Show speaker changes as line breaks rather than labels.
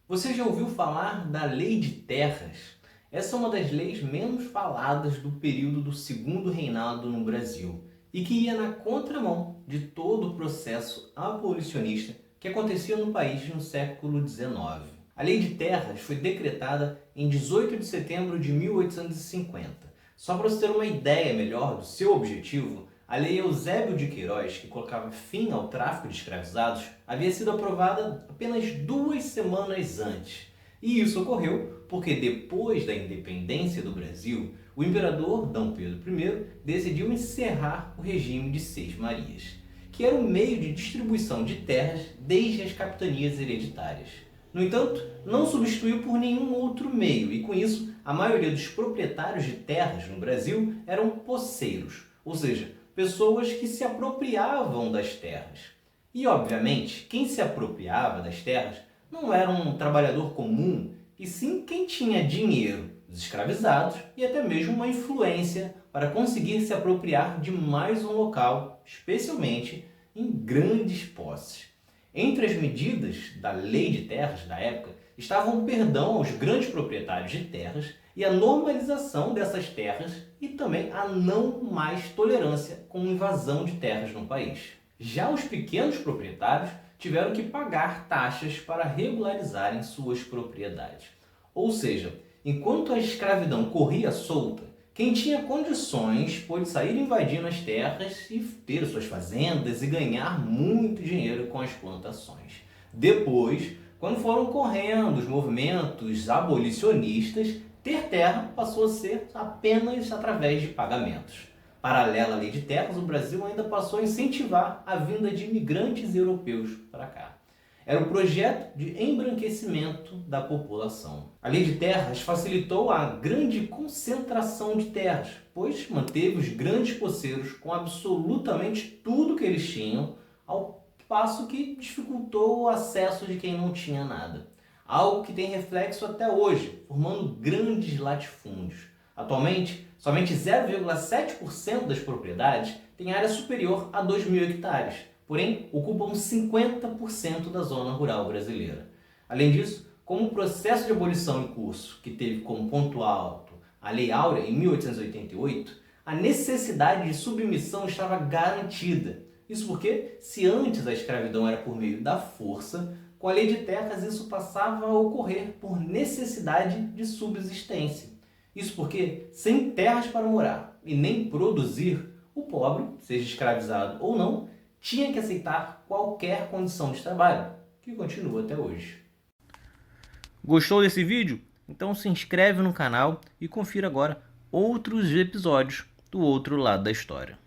Você já ouviu falar da Lei de Terras? Essa é uma das leis menos faladas do período do Segundo Reinado no Brasil e que ia na contramão de todo o processo abolicionista que acontecia no país no século XIX. A Lei de Terras foi decretada em 18 de setembro de 1850. Só para você ter uma ideia melhor do seu objetivo, a Lei Eusébio de Queiroz, que colocava fim ao tráfico de escravizados, havia sido aprovada apenas 2 semanas antes. E isso ocorreu porque, depois da independência do Brasil, o imperador D. Pedro I decidiu encerrar o regime de Seis Marias, que era um meio de distribuição de terras desde as capitanias hereditárias. No entanto, não substituiu por nenhum outro meio, e com isso, a maioria dos proprietários de terras no Brasil eram posseiros, ou seja, pessoas que se apropriavam das terras. E, obviamente, quem se apropriava das terras não era um trabalhador comum, e sim quem tinha dinheiro, os escravizados e até mesmo uma influência para conseguir se apropriar de mais um local, especialmente em grandes posses. Entre as medidas da Lei de Terras da época estavam o perdão aos grandes proprietários de terras e a normalização dessas terras e também a não mais tolerância com invasão de terras no país. Já os pequenos proprietários tiveram que pagar taxas para regularizarem suas propriedades. Ou seja, enquanto a escravidão corria solta, quem tinha condições pôde sair invadindo as terras e ter suas fazendas e ganhar muito dinheiro com as plantações. Depois, quando foram ocorrendo os movimentos abolicionistas, ter terra passou a ser apenas através de pagamentos. Paralela à Lei de Terras, o Brasil ainda passou a incentivar a vinda de imigrantes europeus para cá. Era um projeto de embranquecimento da população. A Lei de Terras facilitou a grande concentração de terras, pois manteve os grandes posseiros com absolutamente tudo que eles tinham, ao passo que dificultou o acesso de quem não tinha nada. Algo que tem reflexo até hoje, formando grandes latifúndios. Atualmente, somente 0,7% das propriedades têm área superior a 2.000 hectares, porém ocupam 50% da zona rural brasileira. Além disso, como o processo de abolição em curso, que teve como ponto alto a Lei Áurea em 1888, a necessidade de submissão estava garantida. Isso porque, se antes a escravidão era por meio da força, com a Lei de Terras isso passava a ocorrer por necessidade de subsistência. Isso porque, sem terras para morar e nem produzir, o pobre, seja escravizado ou não, tinha que aceitar qualquer condição de trabalho, que continua até hoje. Gostou desse vídeo? Então se inscreve no canal e confira agora outros episódios do outro lado da história.